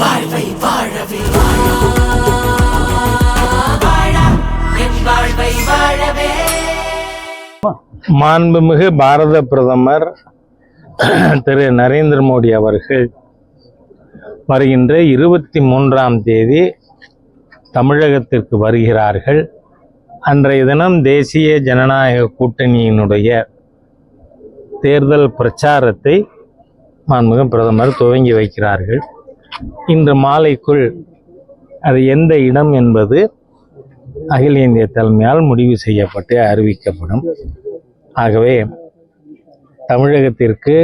வாழ்வை வாழவே வாழ்வை வாழவே. மாண்புமிகு பாரத பிரதமர் திரு நரேந்திர மோடி அவர்கள் வருகின்ற 23ஆம் தேதி தமிழகத்திற்கு வருகிறார்கள். அன்றைய தினம் தேசிய ஜனநாயக கூட்டணியினுடைய தேர்தல் பிரச்சாரத்தை மாண்புமிகு பிரதமர் துவங்கி வைக்கிறார்கள். இன்று மாலைக்குள் அது எந்த இடம் என்பது அகில இந்திய தலைமையால் முடிவு செய்யப்பட்டு அறிவிக்கப்படும். ஆகவே தமிழகத்திற்கு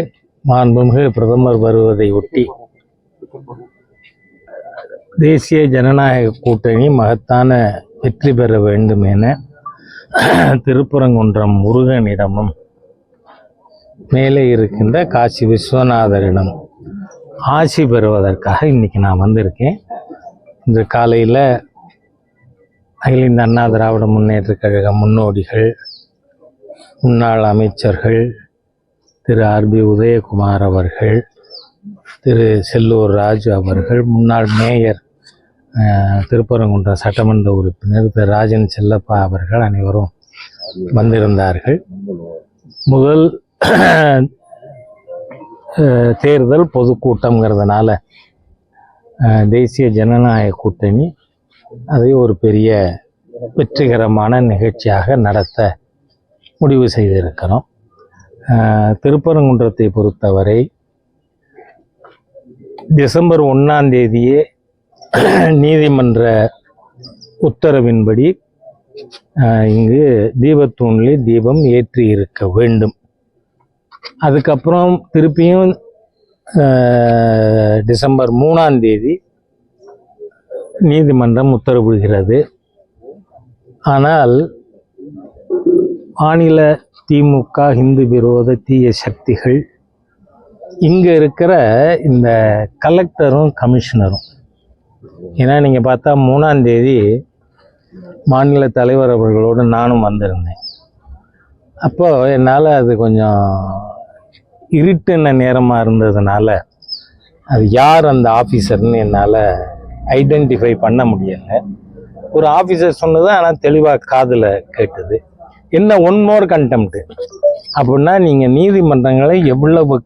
மாண்புமிகு பிரதமர் வருவதை ஒட்டி தேசிய ஜனநாயக கூட்டணி மகத்தான வெற்றி பெற வேண்டும் என திருப்பரங்குன்றம் முருகனிடமும் மேலே இருக்கின்ற காசி விஸ்வநாதரிடம் ஆசி பெறுவதற்காக இன்னைக்கு நான் வந்திருக்கேன். இன்று காலையில் அகில இந்திய அண்ணா திராவிட முன்னேற்ற கழக முன்னோடிகள், முன்னாள் அமைச்சர்கள் திரு ஆர்பி உதயகுமார் அவர்கள், திரு செல்லூர் ராஜு அவர்கள், முன்னாள் மேயர் திருப்பரங்குன்றம் சட்டமன்ற உறுப்பினர் திரு ராஜன் செல்லப்பா அவர்கள் அனைவரும் வந்திருந்தார்கள். முதல் தேர்தல் பொதுக்கூட்டம்ங்கிறதுனால தேசிய ஜனநாயக கூட்டணி அதை ஒரு பெரிய வெற்றிகரமான நிகழ்ச்சியாக நடத்த முடிவு செய்திருக்கிறோம். திருப்பரங்குன்றத்தை பொறுத்தவரை டிசம்பர் 1ஆம் தேதியே நீதிமன்ற உத்தரவின்படி இங்கு தீபத்தூணில் தீபம் ஏற்றி இருக்க வேண்டும். அதுக்கப்புறம் திருப்பியும் டிசம்பர் 3ஆம் தேதி நீதிமன்றம் உத்தரவிடுகிறது. ஆனால் மாநில திமுக இந்து விரோத தீய சக்திகள் இங்கே இருக்கிற இந்த கலெக்டரும் கமிஷனரும், ஏன்னா நீங்கள் பார்த்தா 3ஆம் தேதி மாநில தலைவர் அவர்களோடு நானும் வந்திருந்தேன். அப்போ என்னால் அது கொஞ்சம் இருட்டுன நேரமாக இருந்ததுனால அது யார் அந்த ஆஃபீஸர்னு என்னால் ஐடென்டிஃபை பண்ண முடியலை. ஒரு ஆஃபீஸர் சொன்னது, ஆனால் தெளிவாக காதில் கேட்டது. என்ன ஒன் மோர் கண்டெம்ட் அப்படின்னா, நீங்கள் நீதிமன்றங்களை எவ்வளவு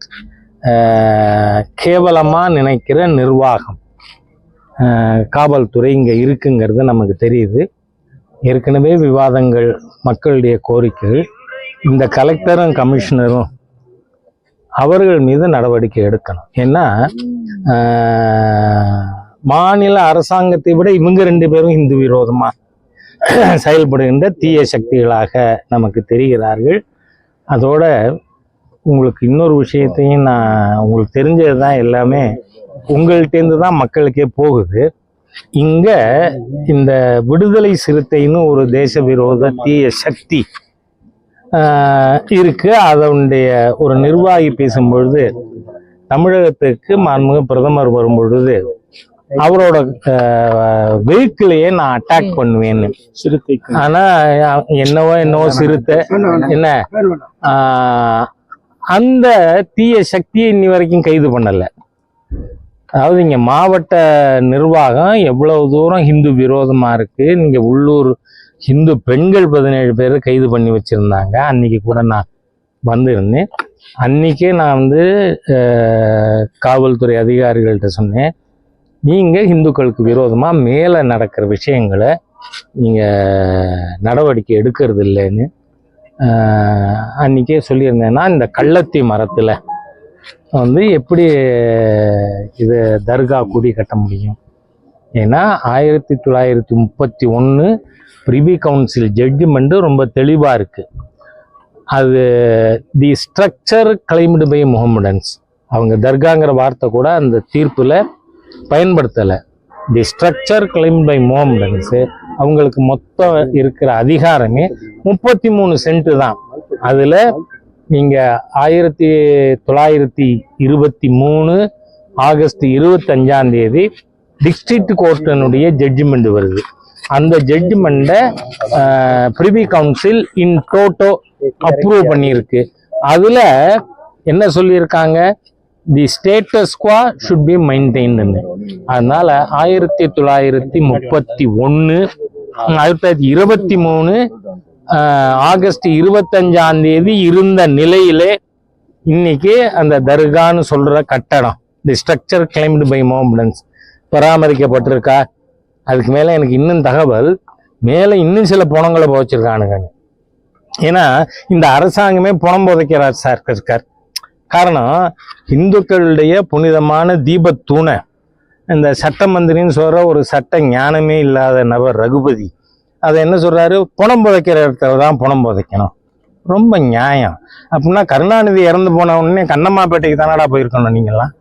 கேவலமாக நினைக்கிற நிர்வாகம் காவல்துறை இங்கே இருக்குங்கிறது நமக்கு தெரியுது. ஏற்கனவே விவாதங்கள், மக்களுடைய கோரிக்கைகள், இந்த கலெக்டரும் கமிஷனரும் அவர்கள் மீது நடவடிக்கை எடுக்கணும். ஏன்னா மாநில அரசாங்கத்தை விட இவங்க 2 பேரும் இந்து விரோதமாக செயல்படுகின்ற தீய சக்திகளாக நமக்கு தெரிகிறார்கள். அதோட உங்களுக்கு இன்னொரு விஷயத்தையும் உங்களுக்கு தெரிஞ்சது தான், எல்லாமே உங்கள்கிட்டேருந்து தான் மக்களுக்கே போகுது. இங்கே இந்த விடுதலை சிறுத்தைன்னு ஒரு தேச விரோத தீய சக்தி இருக்கு. அதனுடைய ஒரு நிர்வாகி பேசும்பொழுது, தமிழகத்துக்கு மாண்புமிகு பிரதமர் வரும்பொழுது அவரோட வெஹிக்கிளையே நான் அட்டாக் பண்ணுவேன்னு. ஆனா என்னவோ சிறுத்தை என்ன அந்த தீய சக்தியை இன்னி வரைக்கும் கைது பண்ணல. அதாவது இங்க மாவட்ட நிர்வாகம் எவ்வளவு தூரம் ஹிந்து விரோதமா இருக்கு. நீங்க உள்ளூர் ஹிந்து பெண்கள் 17 பேரை கைது பண்ணி வச்சிருந்தாங்க. அன்னைக்கு கூட நான் வந்திருந்தேன். அன்னைக்கே நான் காவல்துறை அதிகாரிகள்கிட்ட சொன்னேன், நீங்கள் இந்துக்களுக்கு விரோதமாக மேலே நடக்கிற விஷயங்களை நீங்கள் நடவடிக்கை எடுக்கிறது இல்லைன்னு அன்றைக்கே சொல்லியிருந்தேன்னா, இந்த கள்ளத்தி மரத்தில் எப்படி இது தர்கா குடி கட்ட முடியும்? ஏன்னா 1931 பிரிவி கவுன்சில் ஜட்ஜ்மெண்ட்டு ரொம்ப தெளிவாக இருக்குது. அது தி ஸ்ட்ரக்சர் கிளைம்டு பை முஹம்மடன்ஸ். அவங்க தர்காங்கிற வார்த்தை கூட அந்த தீர்ப்பில் பயன்படுத்தலை. தி ஸ்ட்ரக்சர் கிளைம்டு பை முஹம்மடன்ஸு அவங்களுக்கு மொத்தம் இருக்கிற அதிகாரமே 33 சென்ட்டு தான். அதில் நீங்கள் 1923 ஆகஸ்ட் 25ஆம் தேதி டிஸ்ட்ரிக்ட் கோர்ட்டினுடைய ஜட்ஜ்மெண்ட் வருது. அந்த ஜட்ஜ்மெண்ட்டை பிரிவி கவுன்சில் இன் டோட்டோ அப்ரூவ் பண்ணியிருக்கு. அதில் என்ன சொல்லியிருக்காங்க, தி ஸ்டேட்டஸ் குவா ஷுட் பி மெயின்டைன்னு. அதனால 1931 1923 ஆகஸ்ட் 25 இருந்த நிலையிலே இன்னைக்கு அந்த தர்கான்னு சொல்ற கட்டடம் தி ஸ்ட்ரக்சர் கிளைம்டு பை மொஹம்மடன்ஸ் பராமரிக்கப்பட்டிருக்கா. அதுக்கு மேல எனக்கு இன்னும் தகவல், மேல இன்னும் சில பணங்களை போச்சிருக்கானுங்க. ஏன்னா இந்த அரசாங்கமே பணம் புதைக்கிறார் சார் இருக்கார். காரணம், இந்துக்களுடைய புனிதமான தீபத்தூணை இந்த சட்ட மந்திரின்னு சொல்ற ஒரு சட்ட ஞானமே இல்லாத நபர் ரகுபதி அதை என்ன சொல்றாரு, பணம் புதைக்கிற இடத்துல தான் பணம் புதைக்கணும். ரொம்ப நியாயம். அப்படின்னா கருணாநிதி இறந்து போன உடனே கண்ணம்மாப்பேட்டைக்கு தானடா போயிருக்கணும். நீங்கெல்லாம்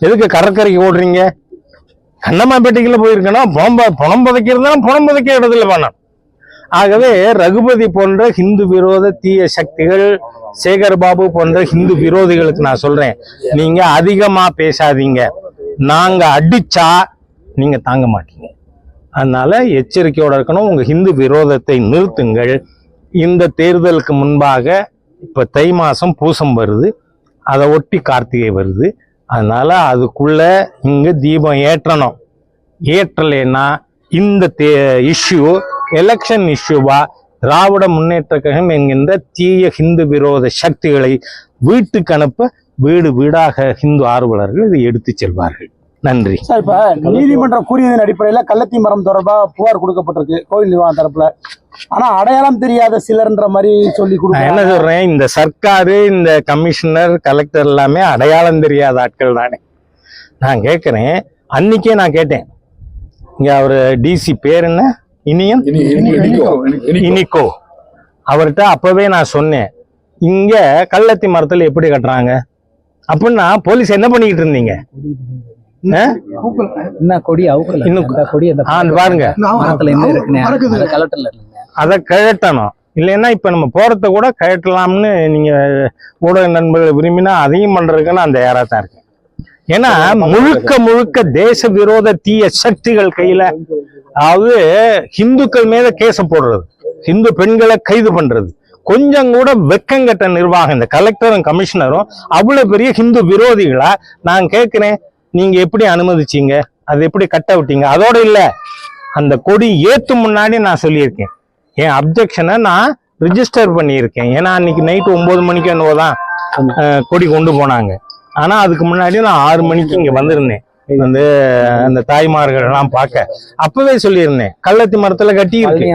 எதுக்கு கடற்கரைக்கு ஓடுறீங்க? கண்ணம்மாப்பேட்டைக்குள்ள போயிருக்கணும். பணம் புதைக்கிறது பணம் புதைக்கிற இடத்துல பண்ணணும். ஆகவே ரகுபதி போன்ற ஹிந்து விரோத தீய சக்திகள், சேகர் பாபு போன்ற ஹிந்து விரோதிகளுக்கு நான் சொல்றேன், நீங்க அதிகமா பேசாதீங்க. நாங்க அடிச்சா நீங்க தாங்க மாட்டீங்க. அதனால எச்சரிக்கையோட இருக்கணும். உங்க ஹிந்து விரோதத்தை நிறுத்துங்கள். இந்த தேர்தலுக்கு முன்பாக இப்ப தை மாசம் பூசம் வருது, அதை ஒட்டி கார்த்திகை வருது. அதனால அதுக்குள்ள இங்க தீபம் ஏற்றணும். ஏற்றலைன்னா இந்த இஷ்யூ எலெக்ஷன் இஷ்யூவா திராவிட முன்னேற்ற கழகம் என்கின்ற தீய ஹிந்து விரோத சக்திகளை வீட்டுக்கு அனுப்ப வீடு வீடாக ஹிந்து ஆர்வலர்கள் இதை எடுத்து செல்வார்கள். நன்றி சார். இப்ப நீதிமன்றம் கூறியதன் அடிப்படையில கள்ளத்தி மரம் தொடர்பா புகார் கொடுக்கப்பட்டிருக்கு கோயில் நிர்வாகம் தரப்புல. ஆனா அடையாளம் தெரியாத சிலர்ன்ற மாதிரி சொல்லி நான் என்ன சொல்றேன், இந்த சர்க்காரு, இந்த கமிஷனர், கலெக்டர் எல்லாமே அடையாளம் தெரியாத ஆட்கள் தானே. நான் கேட்கிறேன், அன்னைக்கே நான் கேட்டேன், இங்க அவரு டிசி பேர் என்ன, இனிக்கோ, அவர்கிட்ட அப்பவே நான் சொன்னேன், இங்க கள்ளத்தி மரத்துல எப்படி கட்டுறாங்க அப்படின்னா போலீஸ் என்ன பண்ணிக்கிட்டு இருந்தீங்க? பாருங்க, அதை கழட்டணும். இல்லைன்னா இப்ப நம்ம போறத கூட கழட்டலாம்னு நீங்க ஊடக நண்பர்கள் விரும்பினா அதையும் பண்றதுக்கு நான் தயாரா தான் இருக்கேன். ஏன்னா முழுக்க முழுக்க தேச விரோத தீய சக்திகள் கையில, அதாவது ஹிந்துக்கள் மேல கேச போடுறது, ஹிந்து பெண்களை கைது பண்றது, கொஞ்சம் கூட வெக்கங்கட்ட நிர்வாகம். இந்த கலெக்டரும் கமிஷனரும் அவ்வளவு பெரிய ஹிந்து விரோதிகளா? நான் கேட்கிறேன், நீங்க எப்படி அனுமதிச்சீங்க? அது எப்படி கட்ட விட்டீங்க? அதோட இல்ல, அந்த கொடி ஏத்தும் முன்னாடி நான் சொல்லியிருக்கேன், என் அப்ஜெக்ஷனை நான் ரிஜிஸ்டர் பண்ணியிருக்கேன். ஏன்னா அன்னைக்கு நைட்டு 9 மணிக்கு என்னவோதான் கொடி கொண்டு போனாங்க. ஆனா அதுக்கு முன்னாடி நான் 6 மணிக்கு இங்க வந்திருந்தேன், வந்து அந்த தாய்மார்கள் எல்லாம் பார்க்க. அப்பவே சொல்லியிருந்தேன், கள்ளத்தி மரத்துல கட்டி இருக்கு.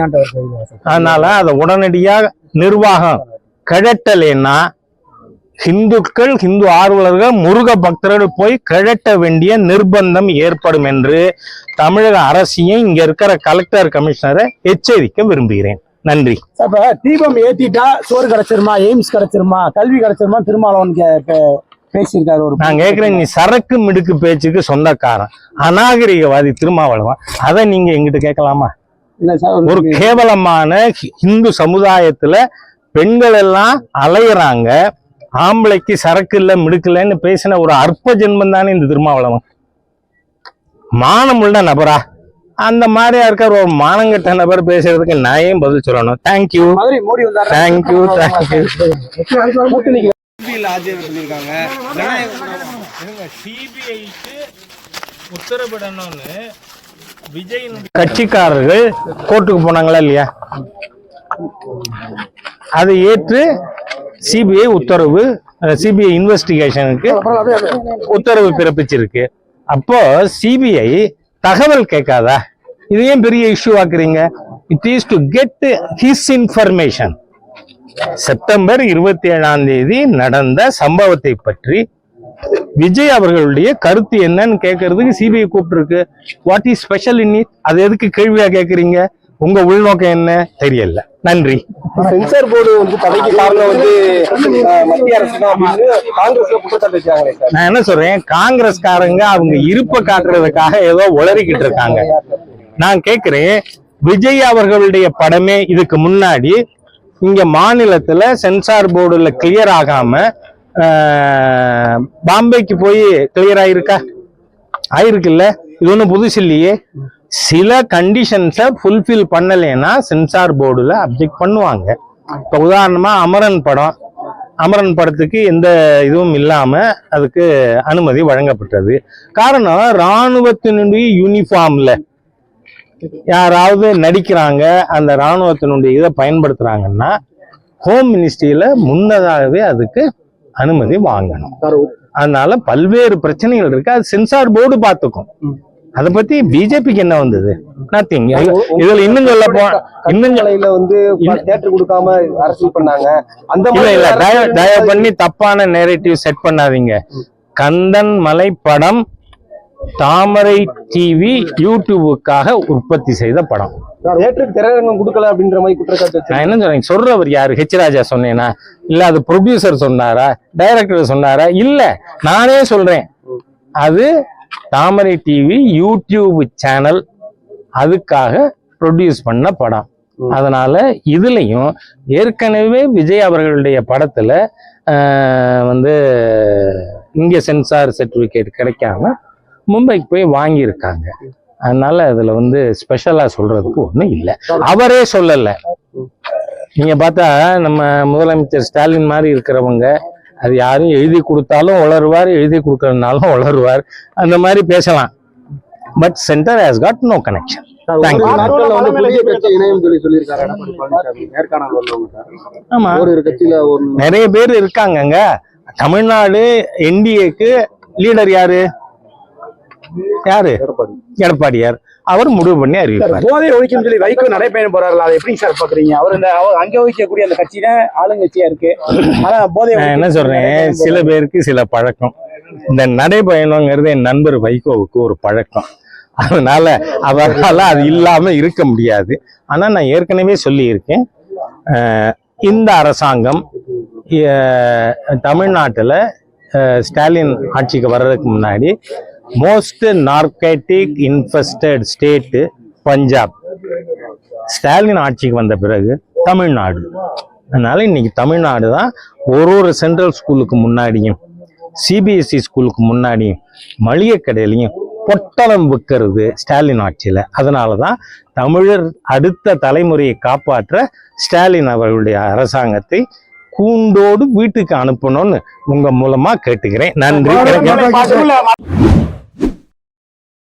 அதனால அதை உடனடியாக நிர்வாகம் கழட்டலைன்னா ஹிந்துக்கள், ஹிந்து ஆர்வலர்கள், முருக பக்தர்கள் போய் கழட்ட வேண்டிய நிர்பந்தம் ஏற்படும் என்று தமிழக அரசையும் இங்க இருக்கிற கலெக்டர் கமிஷனரை எச்சரிக்க விரும்புகிறேன். நன்றி. அப்ப தீபம் ஏத்திட்டா சோறு கிடைச்சிருமா, எய்ம்ஸ் கிடைச்சிருமா, கல்வி கிடைச்சிருமா திருமாவளவன் பேசியிருக்காரு. நான் கேட்கிறேன், நீ சரக்கு மிடுக்கு பேச்சுக்கு சொந்தக்காரன் அநாகரிகவாதி திருமாவளவன், அதை நீங்க எங்கிட்ட கேட்கலாமா? ஒரு கேவலமான இந்து சமுதாயத்துல பெண்கள் எல்லாம் அலையிறாங்க, ஆம்பளைக்கு சரக்கு இல்ல மிடுக்கு இல்லைன்னு பேசின ஒரு அற்ப ஜென்மம் தானே இந்த திருமாவளவன். மானமுள்ள நபரா? அந்த மாதிரியா இருக்கார் ஒரு மானங்கட்ட நபர் பேசுறதுக்கு நான் ஏன் பதில் சொல்லணும்? Thank you thank you thank you. சிபிஐக்கு உத்தரவிடணும்னு விஜய் கட்சிக்காரர்கள் கோர்ட்டுக்கு போனாங்களா இல்லையா? அதை ஏற்று சிபிஐ உத்தரவு, சிபிஐ இன்வெஸ்டிகேஷனுக்கு உத்தரவு பிறப்பிச்சிருக்கு. அப்போ சிபிஐ தகவல் கேட்காதா? இது ஏன் பெரிய இஷ்யூ ஆக்குறீங்க? It is to get his information. September 27 நடந்த சம்பவத்தை பற்றி விஜய் அவர்களுடைய கருத்து என்னன்னு கேட்கறதுக்கு சிபிஐ கூப்பிட்டு. What is special in it? அது எதுக்கு கேள்வியா கேட்கறீங்க? உங்க உள்நோக்கம் என்ன தெரியல. நன்றி. சென்சார் போர்டு தடைக்கு காரணம் மத்திய அரசு தான் அப்படின்னு காங்கிரஸ்ல குற்றச்சாட்டு வச்சாங்க. நான் என்ன சொல்றேன், காங்கிரஸ்காரங்க அவங்க இருப்ப காட்டுறதுக்காக ஏதோ உளறிக்கிட்டு இருக்காங்க. நான் கேட்கிறேன், விஜய் அவர்களுடைய படமே இதுக்கு முன்னாடி இங்க மாநிலத்துல சென்சார் போர்டுல கிளியர் ஆகாம பாம்பேக்கு போய் கிளியர் ஆயிருக்கா? ஆயிருக்குல்ல. இது ஒன்றும் புதுசு இல்லையே. சில கண்டிஷன்ஸை ஃபுல்ஃபில் பண்ணலைன்னா சென்சார் போர்டுல அப்ஜெக்ட் பண்ணுவாங்க. இப்போ உதாரணமா அமரன் படம் அமரன் படத்துக்கு எந்த இதுவும் இல்லாம அதுக்கு அனுமதி வழங்கப்பட்டது. காரணம், இராணுவத்தினுடைய யூனிஃபார்ம்ல யாராவது நடிக்கிறாங்க, அந்த இராணுவத்தினுடைய இதை பயன்படுத்துறாங்கன்னா ஹோம் மினிஸ்ட்ரியில முன்னதாகவே அதுக்கு அனுமதி வாங்கணும். அதனால பல்வேறு பிரச்சனைகள் இருக்கு. அது சென்சார் போர்டு பார்த்துக்கும். அதை பத்தி பிஜேபிக்கு என்ன வந்தது? நத்திங். இதுல இன்னும் சொல்ல தியேட்டர் கொடுக்காம அரசியல் பண்ணாங்க. அந்த இல்ல தயவு பண்ணி தப்பான நேரேட்டிவ் செட் பண்ணாதீங்க. கந்தன் மலை படம் தாமரை டிவி யூடியூபுக்காக உற்பத்தி செய்த படம். தியேட்டருக்கு திரையரங்கம் கொடுக்கல அப்படின்ற மாதிரி குற்றச்சாட்டு. நான் என்ன சொல்றேன், சொல்றவர் யாரு? ஹெச் ராஜா சொன்னேனா? இல்ல அது ப்ரொடியூசர் சொன்னாரா? டைரக்டர் சொன்னாரா? இல்ல, நானே சொல்றேன். அது தாமரை டிவி யூடியூப் சேனல் அதுக்காக ப்ரொடியூஸ் பண்ண படம். அதனால இதுலயும் ஏற்கனவே விஜய் அவர்களுடைய படத்துல இங்க சென்சார் சர்டிபிகேட் கிடைக்காம மும்பைக்கு போய் வாங்கியிருக்காங்க. அதனால அதுல ஸ்பெஷலா சொல்றதுக்கு ஒண்ணும் இல்லை. அவரே சொல்லல. நீங்க பார்த்தா நம்ம முதலமைச்சர் ஸ்டாலின் மாதிரி இருக்கிறவங்க அது யாரும் எழுதி கொடுத்தாலும் உளருவார், எழுதி கொடுக்கறதுனாலும் உளருவார். அந்த மாதிரி பேசலாம். But centre has got no connection. ஆமா, நிறைய பேர் இருக்காங்க. தமிழ்நாடு என்டிஏக்கு லீடர் யாரு? எடப்பாடியார். அவர் முடிவு பண்ணி அறிவிப்பார். போதை ஒழிக்கும் சொல்லி வைகோ நடைபயணம் போறாரு. அதை எப்படி சார் பாக்குறீங்க? அவர் அங்க வைக்கக்கூடிய அந்த கட்சி தான் ஆளுங்கட்சியா இருக்கு. ஆனா போதை என்ன சொல்றேன், சில பேருக்கு சில பழக்கம். இந்த நடைபயணங்கிறது என் நண்பர் வைகோவுக்கு ஒரு பழக்கம். அதனால அவரால் அது இல்லாம இருக்க முடியாது. ஆனா நான் ஏற்கனவே சொல்லி இருக்கேன், இந்த அரசாங்கம் தமிழ்நாட்டுல ஸ்டாலின் ஆட்சிக்கு வர்றதுக்கு முன்னாடி most narcotic infested state Punjab. Stalin ஆட்சிக்கு வந்த பிறகு தமிழ்நாடு. அதனால இன்னைக்கு தமிழ்நாடு தான் ஒரு சென்ட்ரல் ஸ்கூலுக்கு முன்னாடியும் சிபிஎஸ்இ ஸ்கூலுக்கு முன்னாடியும் மளிகை கடையிலையும் பொட்டலம் விற்கிறது ஸ்டாலின் ஆட்சியில. அதனாலதான் தமிழர் அடுத்த தலைமுறையை காப்பாற்ற ஸ்டாலின் அவர்களுடைய அரசாங்கத்தை கூண்டோடு வீட்டுக்கு அனுப்பணும்னு உங்க மூலமா கேட்டுக்கிறேன். நன்றி.